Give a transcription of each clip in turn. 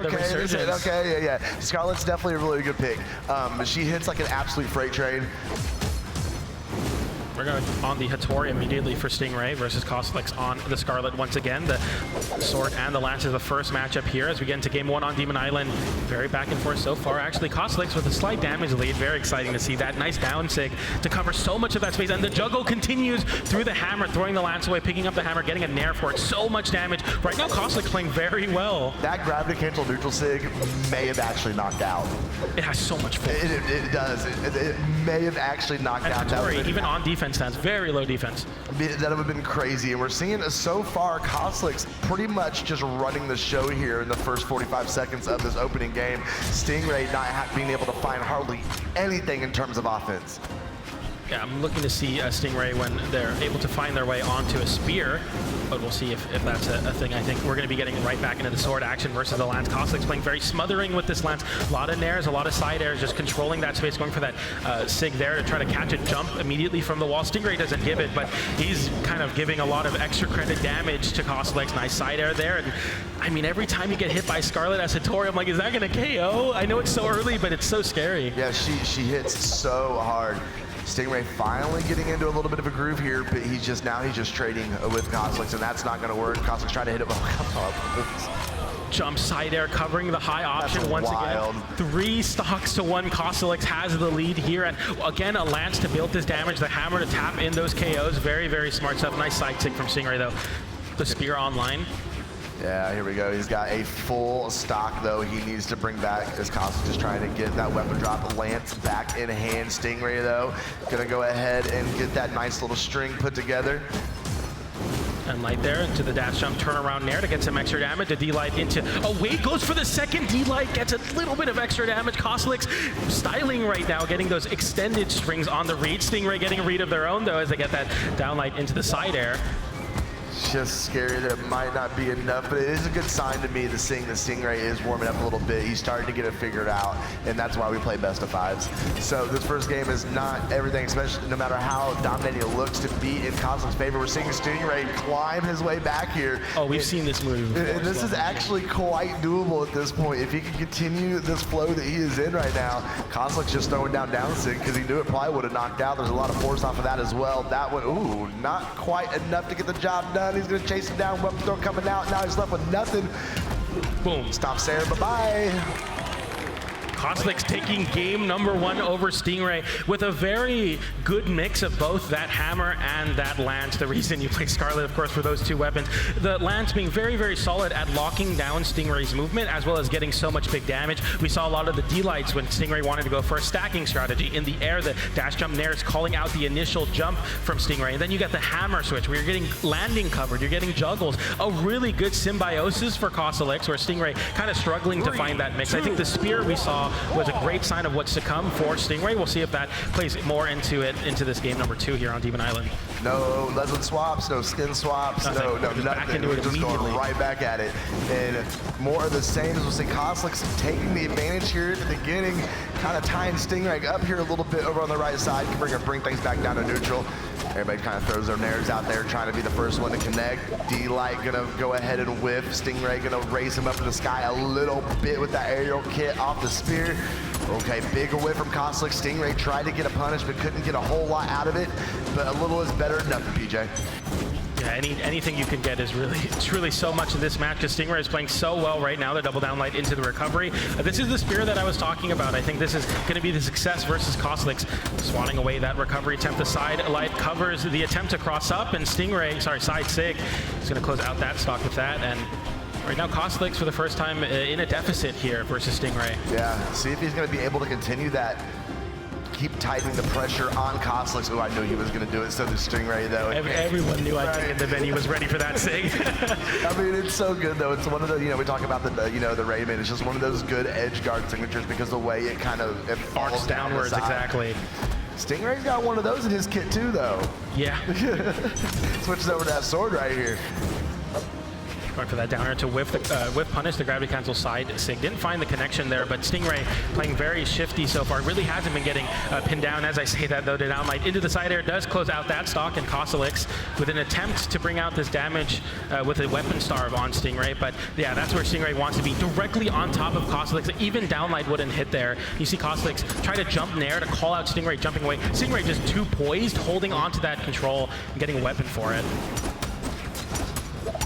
the resurgence. Okay, yeah. Scarlet's definitely a really good pick. She hits like an absolute freight train. We're going on the Hattori immediately for Stingray versus Cosolix on the Scarlet once again. The Sword and the Lance is the first matchup here as we get into game 1 on Demon Island. Very back and forth so far. Actually, Cosolix with a slight damage lead. Very exciting to see that. Nice down sig to cover so much of that space. And the juggle continues through the hammer, throwing the Lance away, picking up the hammer, getting a nair for it. So much damage. Right now, Cosolix playing very well. That gravity cancel neutral sig may have actually knocked out. It has so much force. It does. It may have actually knocked out. Hattori, even on defense stance, very low defense. That would have been crazy. And we're seeing so far Cosolix pretty much just running the show here in the first 45 seconds of this opening game. Stingray not being able to find hardly anything in terms of offense. Yeah, I'm looking to see Stingray when they're able to find their way onto a spear, but we'll see if that's a thing. I think we're going to be getting right back into the sword action versus the Lance. Cosolix playing very smothering with this Lance. A lot of nairs, a lot of side airs, just controlling that space, going for that sig there to try to catch a jump immediately from the wall. Stingray doesn't give it, but he's kind of giving a lot of extra credit damage to Cosolix. Nice side air there. And I mean, every time you get hit by Scarlet as Hattori, I'm like, is that going to KO? I know it's so early, but it's so scary. Yeah, she hits so hard. Stingray finally getting into a little bit of a groove here, but he's just trading with Cosolix, and that's not going to work. Cosolix trying to hit it, but jump side air covering the high option once again. 3 stocks to 1. Cosolix has the lead here, and again a Lance to build this damage, the hammer to tap in those KOs. Very, very smart stuff. Nice side sig from Stingray though. The spear online. Yeah, here we go. He's got a full stock, though, he needs to bring back as Cosolix is trying to get that weapon drop. Lance back in hand. Stingray, though, going to go ahead and get that nice little string put together. And Light there into the dash jump, turnaround nair to get some extra damage. A D-Light into, oh wait, goes for the second D-Light, gets a little bit of extra damage. Cosolix styling right now, getting those extended strings on the read. Stingray getting a read of their own, though, as they get that downlight into the side air. Just scary that it might not be enough, but it is a good sign to me to see the Stingray is warming up a little bit. He's starting to get it figured out, and that's why we play best of 5s. So this first game is not everything, especially no matter how dominating it looks to be in Cosolix's favor. We're seeing Stingray climb his way back here. Oh, we've seen this move before. And this is actually quite doable at this point. If he can continue this flow that he is in right now, Cosolix just throwing down sig because he knew it probably would have knocked out. There's a lot of force off of that as well. That one, ooh, not quite enough to get the job done. He's going to chase him down, weapon throw coming out. Now he's left with nothing. Boom. Stop Sarah, bye-bye. Cosolix taking game number 1 over Stingray with a very good mix of both that hammer and that Lance. The reason you play Scarlet, of course, for those 2 weapons. The Lance being very, very solid at locking down Stingray's movement, as well as getting so much big damage. We saw a lot of the D-Lights when Stingray wanted to go for a stacking strategy. In the air, the dash jump nair is calling out the initial jump from Stingray. And then you get the hammer switch, where you're getting landing covered, you're getting juggles. A really good symbiosis for Cosolix, where Stingray kind of struggling to find that mix. I think the spear we saw was a great sign of what's to come for Stingray. We'll see if that plays more into this game number 2 here on Demon Island. No legend swaps, no skin swaps, no nothing. Back into it just immediately. Going right back at it. And more of the same as we'll see Cosolix taking the advantage here at the beginning, kind of tying Stingray up here a little bit over on the right side, can bring things back down to neutral. Everybody kind of throws their nairs out there, trying to be the first one to connect. D-Light gonna go ahead and whiff. Stingray gonna raise him up to the sky a little bit with that aerial kit off the spear. Okay, big whiff from Cosolix. Stingray tried to get a punish, but couldn't get a whole lot out of it. But a little is better than nothing, PJ. Yeah, anything you can get is really so much in this match, because Stingray is playing so well right now. The double down light into the recovery. This is the spear that I was talking about. I think this is going to be the success versus Cosolix. Swatting away that recovery attempt. The side light covers the attempt to cross up, and Stingray, sorry, side sig, is going to close out that stock with that. And right now, Cosolix for the first time in a deficit here versus Stingray. Yeah, see if he's going to be able to continue that. Keep tightening the pressure on Cosolix. Oh, I knew he was going to do it. So did Stingray, though. Everyone knew I think in the venue was ready for that sig. I mean, it's so good, though. It's one of the, we talk about the, the Raymond. It's just one of those good edge guard signatures because the way it kind of arcs downwards, exactly. Stingray's got one of those in his kit, too, though. Yeah. Switches over to that sword right here. Going for that downer to whiff punish the gravity cancel side sig. Didn't find the connection there, but Stingray playing very shifty so far. Really hasn't been getting pinned down. As I say that though, the downlight into the side air does close out that stock, and Cosolix with an attempt to bring out this damage with a weapon starve on Stingray. But yeah, that's where Stingray wants to be, directly on top of Cosolix. Even downlight wouldn't hit there. You see Cosolix try to jump nair to call out Stingray jumping away. Stingray just too poised, holding onto that control and getting a weapon for it.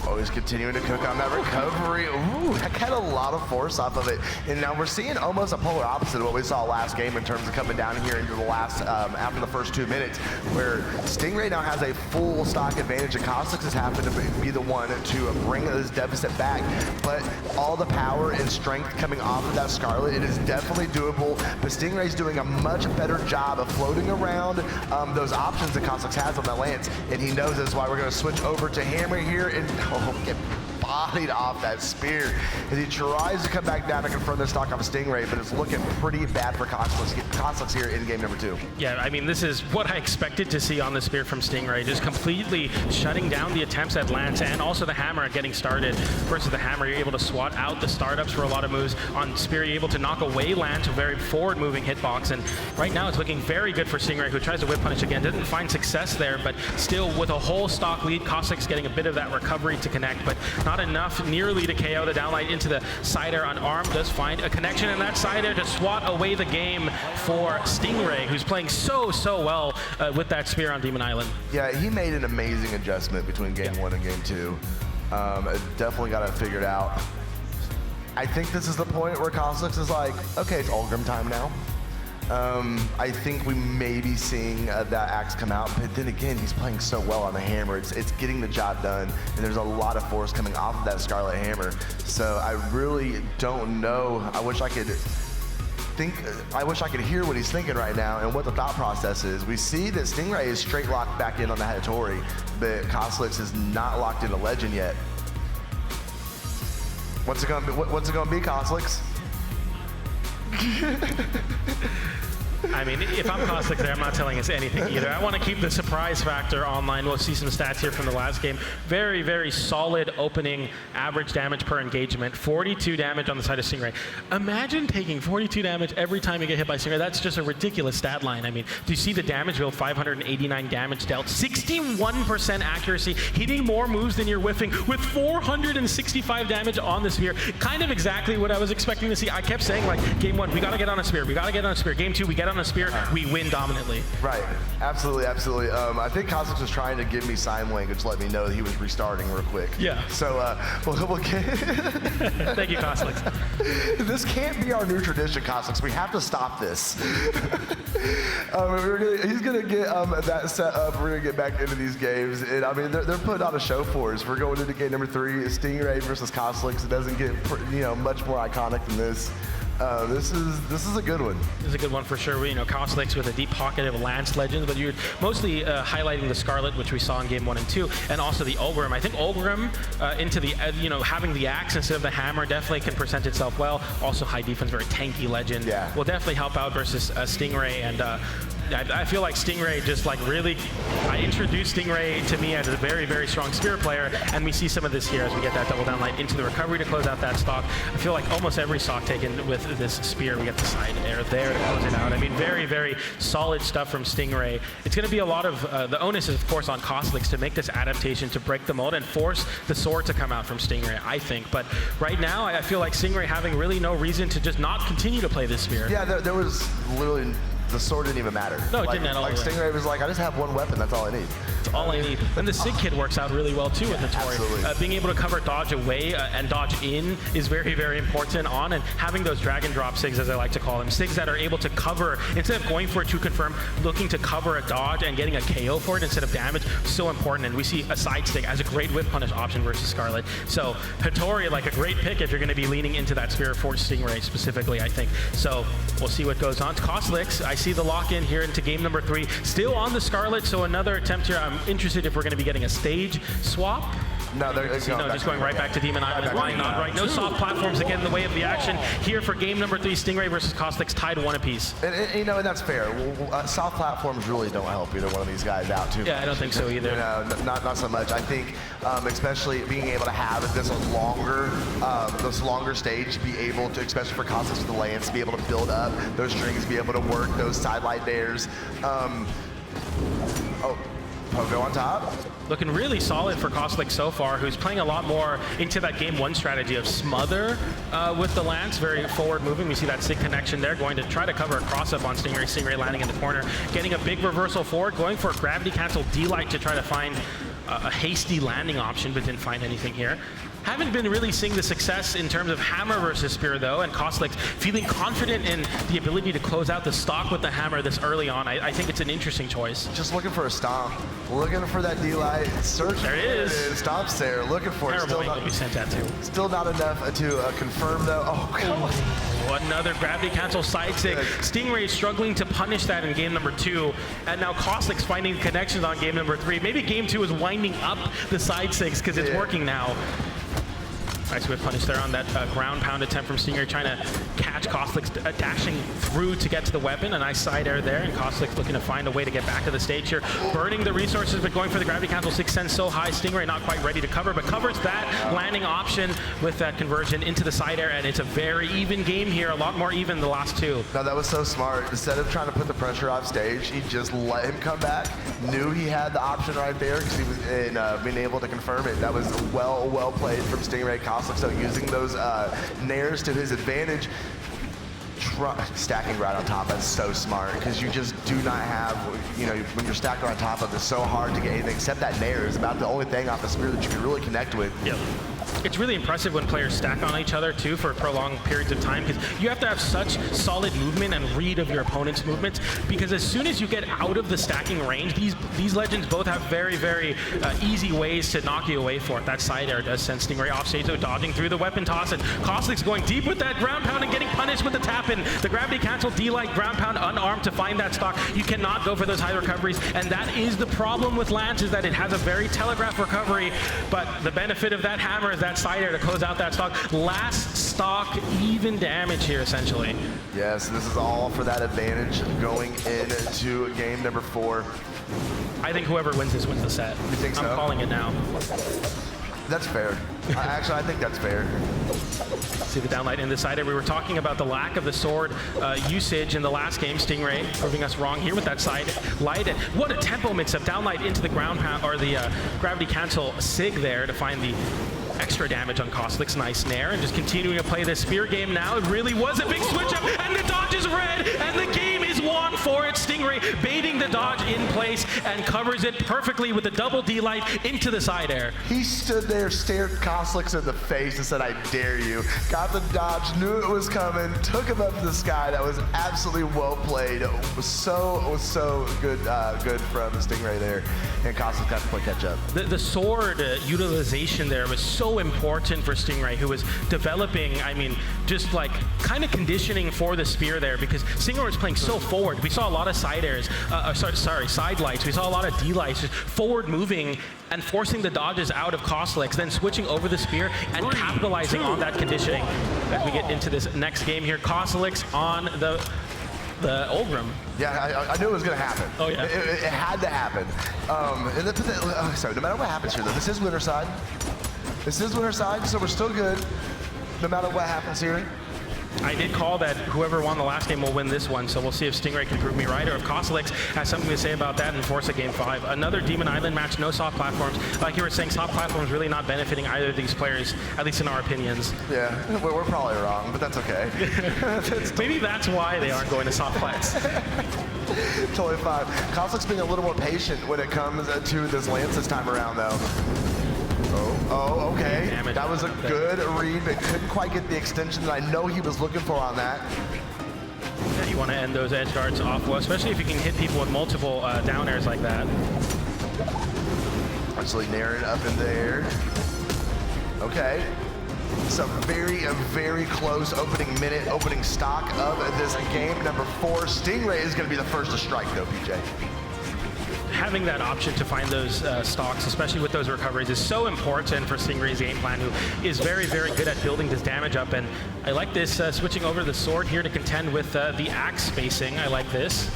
Always continuing to cook on that recovery. Ooh, that had a lot of force off of it. And now we're seeing almost a polar opposite of what we saw last game in terms of coming down here into the last, after the first 2 minutes, where Stingray now has a full stock advantage, and Cosolix has happened to be the one to bring this deficit back. But all the power and strength coming off of that Scarlet, it is definitely doable. But Stingray's doing a much better job of floating around those options that Cosolix has on that lance, and he knows that's why we're going to switch over to Hammer here and get bodied off that spear as he tries to come back down to confirm the stock off of Stingray, but it's looking pretty bad for Cosolix here in game number 2. Yeah, I mean, this is what I expected to see on the spear from Stingray, just completely shutting down the attempts at Lance and also the Hammer at getting started. Versus the Hammer, you're able to swat out the startups for a lot of moves. On spear, you're able to knock away Lance, a very forward-moving hitbox, and right now it's looking very good for Stingray, who tries to whip punish again. Doesn't find success there, but still with a whole stock lead, Cosolix getting a bit of that recovery to connect, but not enough nearly to KO. The downlight into the side air on Arm does find a connection in that side air to swat away the game for Stingray, who's playing so well with that spear on Demon Island. Yeah, he made an amazing adjustment between game 1 and game 2. Definitely got it figured out. I think this is the point where Cosolix is like, okay, it's Ulgrim time now. I think we may be seeing that axe come out, but then again, he's playing so well on the Hammer. It's getting the job done, and there's a lot of force coming off of that Scarlet Hammer. So I really don't know. I wish I could hear what he's thinking right now and what the thought process is. We see that Stingray is straight locked back in on the Hattori, but Cosolix is not locked into Legend yet. What's it gonna be, Cosolix? I mean, if I'm Cosolix there, I'm not telling us anything either. I want to keep the surprise factor online. We'll see some stats here from the last game. Very, very solid opening average damage per engagement. 42 damage on the side of Stingray. Imagine taking 42 damage every time you get hit by Stingray. That's just a ridiculous stat line. I mean, do you see the damage build? 589 damage dealt. 61% accuracy. Hitting more moves than you're whiffing with 465 damage on the spear. Kind of exactly what I was expecting to see. I kept saying, like, game 1, we got to get on a spear. We got to get on a spear. Game 2, we get on a spear, we win dominantly. Right, absolutely. I think Cosolix was trying to give me sign language to let me know that he was restarting real quick. Yeah. So we'll get Thank you, Cosolix. This can't be our new tradition, Cosolix. We have to stop this. He's gonna get that set up. We're gonna get back into these games, and I mean they're putting on a show for us. We're going into game number 3. Stingray versus Cosolix. It doesn't get much more iconic than this. This is a good one. This is a good one for sure. Cosolix with a deep pocket of Lance Legends, but you're mostly highlighting the Scarlet, which we saw in game 1 and 2, and also the Ulgrim. I think Ulgrim into the having the axe instead of the Hammer definitely can present itself well. Also high defense, very tanky Legend. Yeah. Will definitely help out versus Stingray, and I feel like Stingray just really, I introduced Stingray to me as a very, very strong spear player, and we see some of this here as we get that double down light into the recovery to close out that stock. I feel like almost every stock taken with this spear, we get the side air there to close it out. I mean, very, very solid stuff from Stingray. It's going to be a lot of, the onus is of course on Cosolix to make this adaptation to break the mold and force the sword to come out from Stingray, I think. But right now, I feel like Stingray having really no reason to just not continue to play this spear. Yeah, there was literally, the sword didn't even matter. No, it didn't at all. Like Stingray was like, I just have one weapon, that's all I need. That's all I need. And the Sig kit works out really well too with Hattori. Being able to cover dodge away and dodge in is very, very important on, and having those drag and drop Sigs, as I like to call them, Sigs that are able to cover, instead of going for a 2 confirm, looking to cover a dodge and getting a KO for it instead of damage, so important. And we see a side stick as a great whip punish option versus Scarlet. So Hattori, like a great pick if you're going to be leaning into that spear for Stingray specifically, I think. So we'll see what goes on. Cosolix, I see the lock in here into game number 3. Still on the Scarlet, so another attempt here. I'm interested if we're going to be getting a stage swap. No, they're just going right back to Demon Island. Why not, right? No soft platforms to get in the way of the action here for game number 3. Stingray versus Cosolix tied 1 apiece. And you know, and that's fair. Soft platforms really don't help either one of these guys out too much. Yeah, I don't think so either. You know, not so much. I think, especially being able to have this longer stage, be able to, especially for Cosolix with the lanes, be able to build up those strings, be able to work those sidelight dares. Pogo on top. Looking really solid for Cosolix so far, who's playing a lot more into that game 1 strategy of smother with the Lance, very forward moving. We see that SIG connection there, going to try to cover a cross up on Stingray. Stingray landing in the corner, getting a big reversal forward, going for a gravity cancel D-Light to try to find a hasty landing option, but didn't find anything here. Haven't been really seeing the success in terms of Hammer versus Spear though, and Cosolix feeling confident in the ability to close out the stock with the Hammer this early on. I think it's an interesting choice. Just looking for a stomp, looking for that D-Light, searching. There it is. Stomps there, looking for it. Terrible angle to be sent at too. Still not enough to confirm though. Oh, come on. Another gravity cancel side SIG. Stingray struggling to punish that in game number 2, and now Cosolix finding connections on game number 3. Maybe game 2 is winding up the side SIGs because it's working now. Nice whip punish there on that ground pound attempt from Stingray, trying to catch Cosolix dashing through to get to the weapon. A nice side air there, and Cosolix looking to find a way to get back to the stage here. Burning the resources, but going for the gravity cancel. 6 cents so high. Stingray not quite ready to cover, but covers that landing option with that conversion into the side air, and it's a very even game here. A lot more even than the last 2. No, that was so smart. Instead of trying to put the pressure off stage, he just let him come back. Knew he had the option right there because he was being able to confirm it. That was well played from Stingray. So using those nairs to his advantage, stacking right on top, that's so smart because you just do not have, you know, when you're stacked on top of it, it's so hard to get anything except that nair is about the only thing off the spear that you can really connect with. Yep. It's really impressive when players stack on each other too for prolonged periods of time, because you have to have such solid movement and read of your opponent's movements, because as soon as you get out of the stacking range, these legends both have very easy ways to knock you away for it. That side air does send Stingray off stage, so dodging through the weapon toss, and Cosolix going deep with that ground pound and getting punished with the tap in. The gravity cancel D-Light ground pound unarmed to find that stock. You cannot go for those high recoveries, and that is the problem with Lance, is that it has a very telegraphed recovery, but the benefit of that hammer is that side air to close out that stock. Last stock, even damage here, essentially. Yes, this is all for that advantage going into game number 4. I think whoever wins this wins the set. You think so? I'm calling it now. That's fair. Actually, I think that's fair. See the downlight in the side air. We were talking about the lack of the sword usage in the last game. Stingray proving us wrong here with that side light. And what a tempo mix-up. Downlight into the ground pound, or the gravity cancel SIG there to find the extra damage on Cosolix. Nice nair, and just continuing to play this spear game now. It really was a big switch up, and the dodge is red, and the game is won for it. Stingray baiting the dodge in place and covers it perfectly with the double D-Light into the side air. He stood there, stared Cosolix in the face and said, "I dare you." Got the dodge, knew it was coming, took him up to the sky. That was absolutely well played. It was so good from Stingray there, and Cosolix got to play catch up. The sword utilization there was so important for Stingray, who was developing, I mean, just like kind of conditioning for the spear there, because Stingray was playing so forward. We saw a lot of side airs, side lights. We saw a lot of D-lights, just forward moving and forcing the dodges out of Cosolix, then switching over the spear and capitalizing on that conditioning as we get into this next game here. Cosolix on the Ulgrim. Yeah, I knew it was going to happen. Oh, yeah. It had to happen. So no matter what happens here, though, this is winner side. This is winner side, so we're still good, no matter what happens here. I did call that whoever won the last game will win this one, so we'll see if Stingray can prove me right, or if Cosolix has something to say about that and force a game 5. Another Demon Island match, no soft platforms. Like you were saying, soft platforms really not benefiting either of these players, at least in our opinions. Yeah, we're probably wrong, but that's okay. Maybe that's why they aren't going to soft plats. Totally fine. Cosolix being a little more patient when it comes to this Lance this time around, though. Oh, okay. Damage. That was a good read, but couldn't quite get the extension that I know he was looking for on that. Yeah, you want to end those edge guards off well, especially if you can hit people with multiple down airs like that. Actually nairing up in the air. Okay. Some very close opening stock of this game number 4. Stingray is going to be the first to strike, though, PJ. having that option to find those stocks, especially with those recoveries, is so important for Stingray's game plan, who is very, very good at building this damage up. And I like this switching over the sword here to contend with the axe spacing. I like this.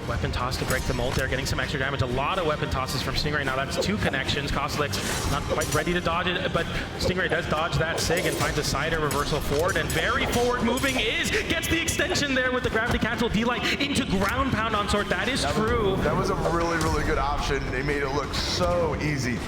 Weapon toss to break the mold there, getting some extra damage. A lot of weapon tosses from Stingray. Now that's 2 connections. Cosolix not quite ready to dodge it, but Stingray does dodge that SIG and finds a cider reversal forward, and very forward moving gets the extension there with the gravity cancel D-Light into ground pound on sword. That is true. That was a really, really good option. They made it look so easy.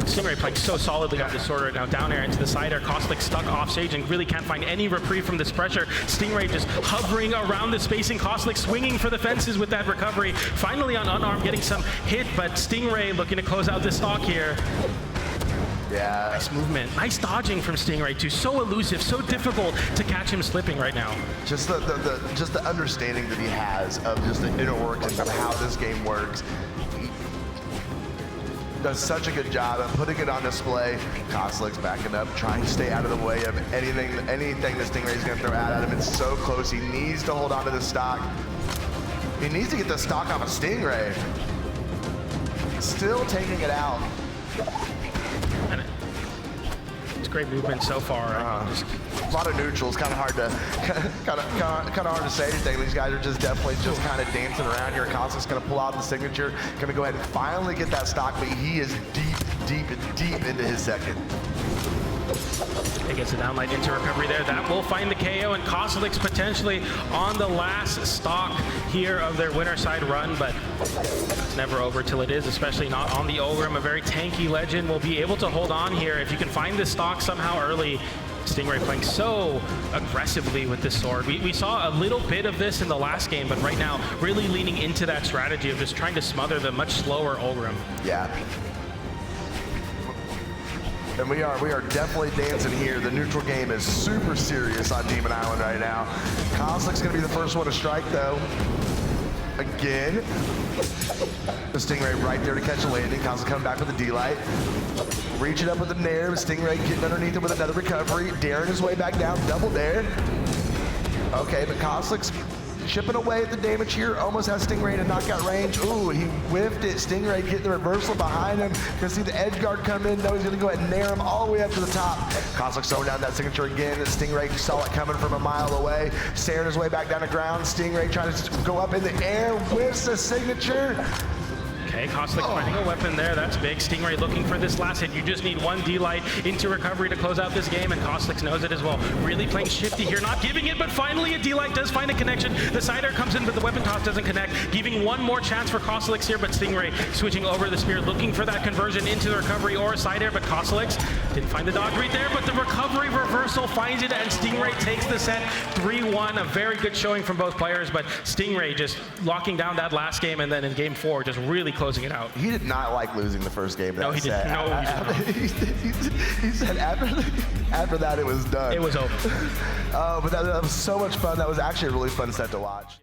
Stingray playing so solidly on this sword right now. Down air into the side air. Cosolix stuck off stage and really can't find any reprieve from this pressure. Stingray just hovering around the spacing. Cosolix swinging for the fences with that recovery. Finally on unarmed, getting some hit, but Stingray looking to close out this stock here. Yeah. Nice movement. Nice dodging from Stingray too. So elusive, so difficult to catch him slipping right now. Just the understanding that he has of just the inner workings of how this game works. Does such a good job of putting it on display. Cosolix backing up, trying to stay out of the way of anything that Stingray's gonna throw at him. It's so close. He needs to hold on to the stock. He needs to get the stock off of Stingray. Still taking it out. It's great movement so far. Just a lot of neutrals. Kind of hard to say anything. These guys are just definitely just kind of dancing around here. Cosolix gonna pull out the signature. Gonna go ahead and finally get that stock, but he is deep into his second. He gets a downlight into recovery there. That will find the KO, and Cosolix potentially on the last stock here of their winner side run, but it's never over till it is, especially not on the Ogrim. A very tanky legend will be able to hold on here if you can find this stock somehow early. Stingray playing so aggressively with this sword. We saw a little bit of this in the last game, but right now really leaning into that strategy of just trying to smother the much slower Ogrim. Yeah. And we are definitely dancing here. The neutral game is super serious on Demon Island right now. Cosolix gonna be the first one to strike though. Again. The Stingray right there to catch a landing. Cosolix coming back with the D-Light. Reaching up with the Nair. Stingray getting underneath it with another recovery. Daring his way back down. Double Dare. Okay, but Cosolix chipping away at the damage here. Almost has Stingray in knockout range. Ooh, he whiffed it. Stingray getting the reversal behind him. Gonna see the edge guard come in. Now he's gonna go ahead and nair him all the way up to the top. Cosolix throwing down that signature again. Stingray saw it coming from a mile away. Staring his way back down the ground. Stingray trying to go up in the air. Whiffs the signature. Okay, Cosolix finding a weapon there. That's big. Stingray looking for this last hit. You just need one D-Light into recovery to close out this game, and Cosolix knows it as well. Really playing shifty here, not giving it, but finally a D-Light does find a connection. The side air comes in, but the weapon toss doesn't connect, giving one more chance for Cosolix here, but Stingray switching over the spear, looking for that conversion into the recovery or a side air, but Cosolix didn't find the dodge right there, but the recovery reversal finds it, and Stingray takes the set 3-1. A very good showing from both players, but Stingray just locking down that last game, and then in game 4, just really closing it out. He did not like losing the first game. No, he didn't. No, he didn't. He said after that it was done. It was over. But that was so much fun. That was actually a really fun set to watch.